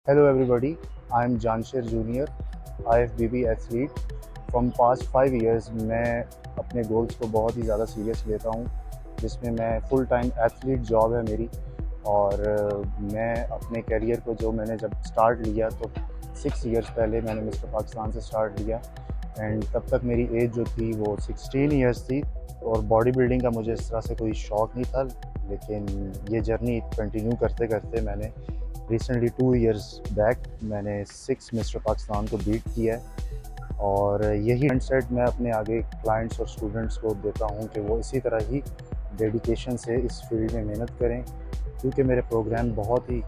Hello everybody, I am Janshir Junior, IFBB athlete. From past 5 years मैं अपने goals को बहुत ही ज़्यादा सीरियस लेता हूँ, जिसमें मैं फुल टाइम एथलीट जॉब है मेरी। और मैं अपने करियर को जो मैंने जब स्टार्ट लिया तो 6 इयर्स पहले मैंने मिस्टर पाकिस्तान से स्टार्ट लिया। एंड तब तक मेरी एज जो थी वो 16 इयर्स थी और बॉडी बिल्डिंग का मुझे इस तरह से कोई शौक़ नहीं था। लेकिन ये जर्नी कंटिन्यू करते करते मैंने रिसेंटली 2 इयर्स बैक मैंने 6 मिस्टर पाकिस्तान को बीट किया है। और यही माइंडसेट मैं अपने आगे क्लाइंट्स और स्टूडेंट्स को देता हूँ कि वो इसी तरह ही डेडिकेशन से इस फील्ड में मेहनत करें, क्योंकि मेरे प्रोग्राम बहुत ही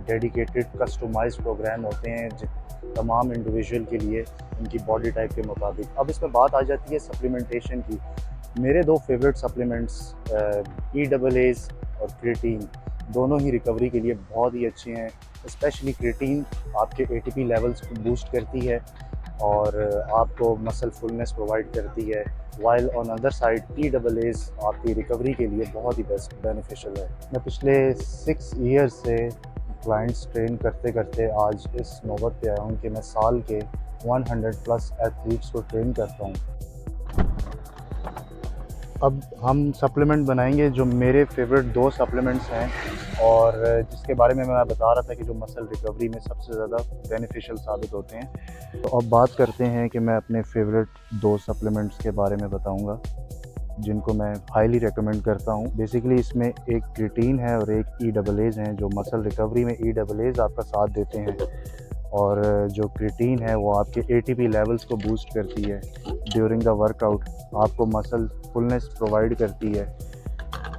डेडिकेटेड कस्टमाइज्ड प्रोग्राम होते हैं तमाम इंडिविजुअल के लिए उनकी बॉडी टाइप के मुताबिक। अब इसमें बात आ जाती है सप्लीमेंटेशन की। मेरे 2 फेवरेट सप्लीमेंट्स EAAs और क्रिएटिन, दोनों ही रिकवरी के लिए बहुत ही अच्छे हैं। स्पेशली क्रिएटिन आपके ATP लेवल्स को बूस्ट करती है और आपको मसल फुलनेस प्रोवाइड करती है, while on other side EAAs आपकी रिकवरी के लिए बहुत ही बेस्ट बेनिफिशियल है। मैं पिछले 6 ईयर्स से क्लाइंट्स ट्रेन करते करते आज इस नौबत पे आया हूँ कि मैं साल के 100+ एथलीट्स को ट्रेन करता हूँ। अब हम सप्लीमेंट बनाएंगे जो मेरे फेवरेट 2 सप्लीमेंट्स हैं और जिसके बारे में मैं बता रहा था कि जो मसल रिकवरी में सबसे ज़्यादा बेनिफिशियल साबित होते हैं। तो अब बात करते हैं कि मैं अपने फेवरेट 2 सप्लीमेंट्स के बारे में बताऊंगा जिनको मैं हाईली रेकमेंड करता हूं। बेसिकली इसमें एक क्रिएटिन है और एक EAAs हैं। जो मसल रिकवरी में EAAs आपका साथ देते हैं और जो क्रिएटिन है वो आपके ATP लेवल्स को बूस्ट करती है ड्यूरिंग द वर्कआउट, आपको मसल फुलनेस प्रोवाइड करती है।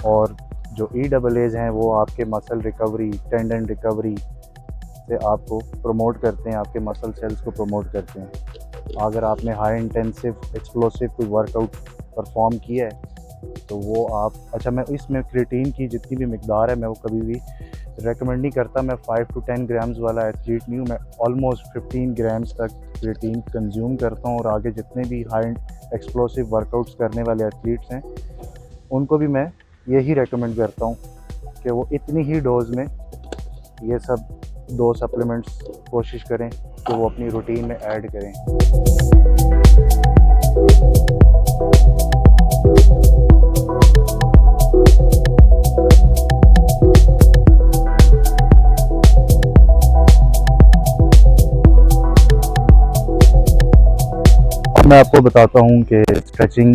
और जो EAAs हैं वो आपके मसल रिकवरी, टेंडन रिकवरी से आपको प्रमोट करते हैं, आपके मसल सेल्स को प्रमोट करते हैं। अगर आपने हाई इंटेंसिव एक्सप्लोसिव कोई वर्कआउट परफॉर्म किया है तो वो आप मैं इसमें क्रिएटिन की जितनी भी मिकदार है मैं वो कभी भी रेकमेंड नहीं करता। मैं 5 to 10 ग्राम्स वाला एथलीट नहीं हूँ, मैं ऑलमोस्ट 15 ग्राम्स तक क्रिएटिन कंज्यूम करता हूँ। और आगे जितने भी हाई एक्सप्लोसिव वर्कआउट्स करने वाले एथलीट्स हैं उनको भी मैं यही रेकमेंड करता हूँ कि वो इतनी ही डोज में ये सब 2 सप्लीमेंट्स कोशिश करें कि वो अपनी रूटीन में ऐड करें। मैं आपको बताता हूँ कि स्ट्रेचिंग,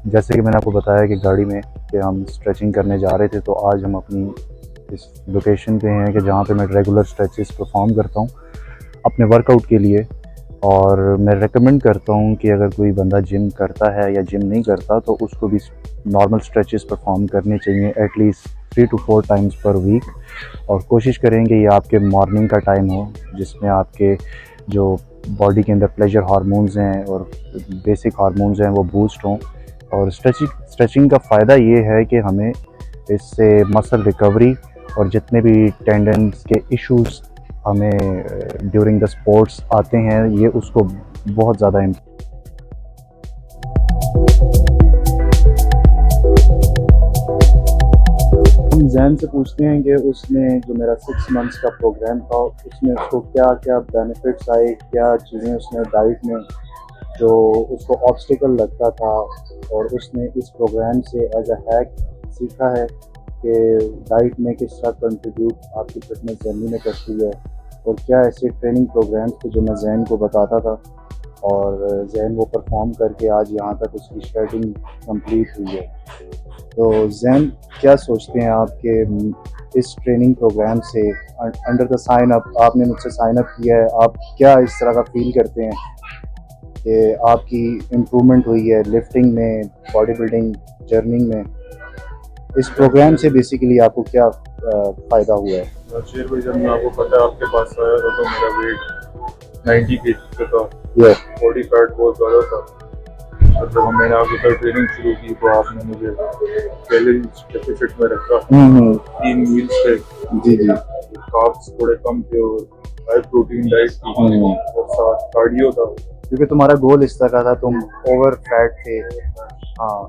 जैसे कि मैंने आपको बताया कि गाड़ी में कि हम स्ट्रेचिंग करने जा रहे थे, तो आज हम अपनी इस लोकेशन पे हैं कि जहाँ पे मैं रेगुलर स्ट्रेचेस परफॉर्म करता हूँ अपने वर्कआउट के लिए। और मैं रेकमेंड करता हूँ कि अगर कोई बंदा जिम करता है या जिम नहीं करता तो उसको भी नॉर्मल स्ट्रेचेस परफॉर्म करने चाहिए at least 3 to 4 times per week. और कोशिश करेंगे ये आपके मॉर्निंग का टाइम हो जिसमें आपके जो बॉडी के अंदर प्लेजर हार्मोन्स हैं और बेसिक हार्मोन्स हैं वो बूस्ट हों। और स्ट्रेचिंग का फ़ायदा ये है कि हमें इससे मसल रिकवरी और जितने भी टेंडन्स के इश्यूज़ हमें ड्यूरिंग द स्पोर्ट्स आते हैं ये उसको बहुत ज़्यादा हम जैन से पूछते हैं कि उसने जो मेरा 6 मंथ्स का प्रोग्राम था उसमें उसको क्या क्या बेनिफिट्स आए, क्या चीज़ें उसने डाइट में जो उसको ऑब्स्टिकल लगता था और उसने इस प्रोग्राम से एज अ हैक सीखा है कि डाइट में किस तरह कंट्रीब्यूट आपकी फिटनेस जर्नी में करती है। और क्या ऐसे ट्रेनिंग प्रोग्राम्स थे जो मैं जैन को बताता था और जैन वो परफॉर्म करके आज यहाँ तक उसकी शेडिंग कंप्लीट हुई है। तो जैन क्या सोचते हैं आपके इस ट्रेनिंग प्रोग्राम से अंडर द साइन अप, आपने मुझसे साइन अप किया है, आप क्या इस तरह का फील करते हैं कि आपकी इम्प्रूवमेंट हुई है लिफ्टिंग में, बॉडी बिल्डिंग जर्नी में? इस प्रोग्राम से बेसिकली आपको क्या फ़ायदा हुआ है? शेर भाई, जब मैं आपको पता है आपके पास आया था तो मेरा वेट 90 kg का था, बॉडी फैट बहुत ज़्यादा था। और जब मैंने आपके साथ ट्रेनिंग शुरू की तो आपने मुझे कैलोरीज डेफिसिट में रखा, 3 मील्स थे जी जी, कार्ब्स थोड़े कम थे और हाई प्रोटीन डाइट थी और साथ कार्डियो था। क्योंकि तुम्हारा गोल इस तरह का था, तुम ओवर फैट थे। हाँ,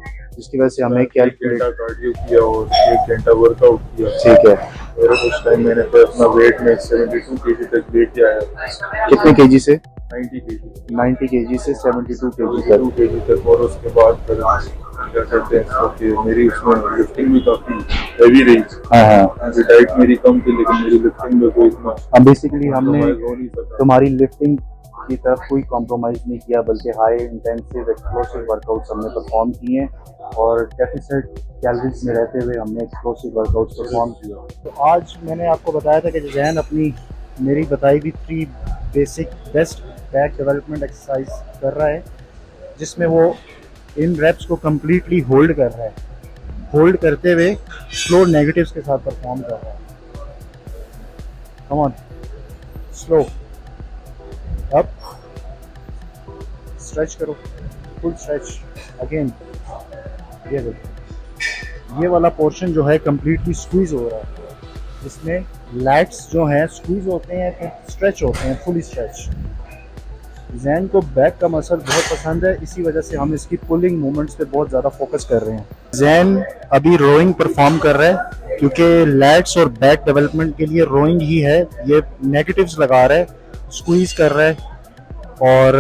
इसकी वजह से हमें एक कैलकुलेट। घंटा कार्डियो किया और 1 घंटा वर्कआउट किया। ठीक है। और उस टाइम मैंने फिर अपना वेट में 72 केजी तक लेके आया। कितने केजी से? 90 केजी 90 केजी से 72 केजी 72 तक। केजी तक। और उसके बाद फिर क्या कहते हैं इसको कि मेरी उसमें लिफ्टिंग भी काफ़ी हैवी रही। हाँ हाँ। डाइट मेरी कम थी लेकिन मेरी लिफ्टिंग में कोई इतना अब बेसिकली हमने compromise हो नहीं सका। तुम्हारी लिफ्टिंग की तरफ कोई कॉम्प्रोमाइज़ नहीं किया, बल्कि हाई इंटेंसिव एक्सप्लोसिव वर्कआउट्स हमने परफॉर्म किए और डेफिसिट कैलोरीज में रहते हुए हमने एक्सप्लोसिव वर्कआउट्स परफॉर्म किया। तो आज मैंने आपको बताया था कि जैन अपनी मेरी बताई हुई 3 basic best back development exercise कर रहा है, जिसमें वो इन रेप्स को कम्प्लीटली होल्ड कर रहा है, होल्ड करते हुए स्लो नेगेटिव्स के साथ परफॉर्म कर रहा है। Come on, slow up, stretch करो, फुल स्ट्रेच अगेन। ये देखो, ये वाला पोर्शन जो है कम्प्लीटली स्क्वीज हो रहा है, जिसमें लैट्स जो हैं स्क्वीज होते हैं फिर स्ट्रेच होते हैं, फुली स्ट्रेच। जैन को बैक का मसल बहुत पसंद है, इसी वजह से हम इसकी पुलिंग मूवमेंट्स पे बहुत ज़्यादा फोकस कर रहे हैं। जैन अभी रोइंग परफॉर्म कर रहा है क्योंकि लैट्स और बैक डेवलपमेंट के लिए रोइंग ही है। ये नेगेटिव्स लगा रहा है, स्क्वीज कर रहा है और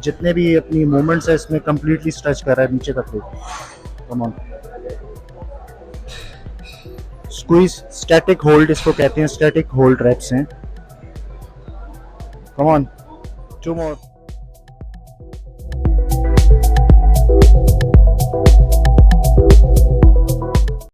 जितने भी अपनी मूवमेंट्स है इसमें कम्प्लीटली स्ट्रेच कर रहा है नीचे तक लेके। Come on, squeeze, static hold इसको कहते हैं, स्टैटिक होल्ड रेप्स हैं। Come on, 2 more.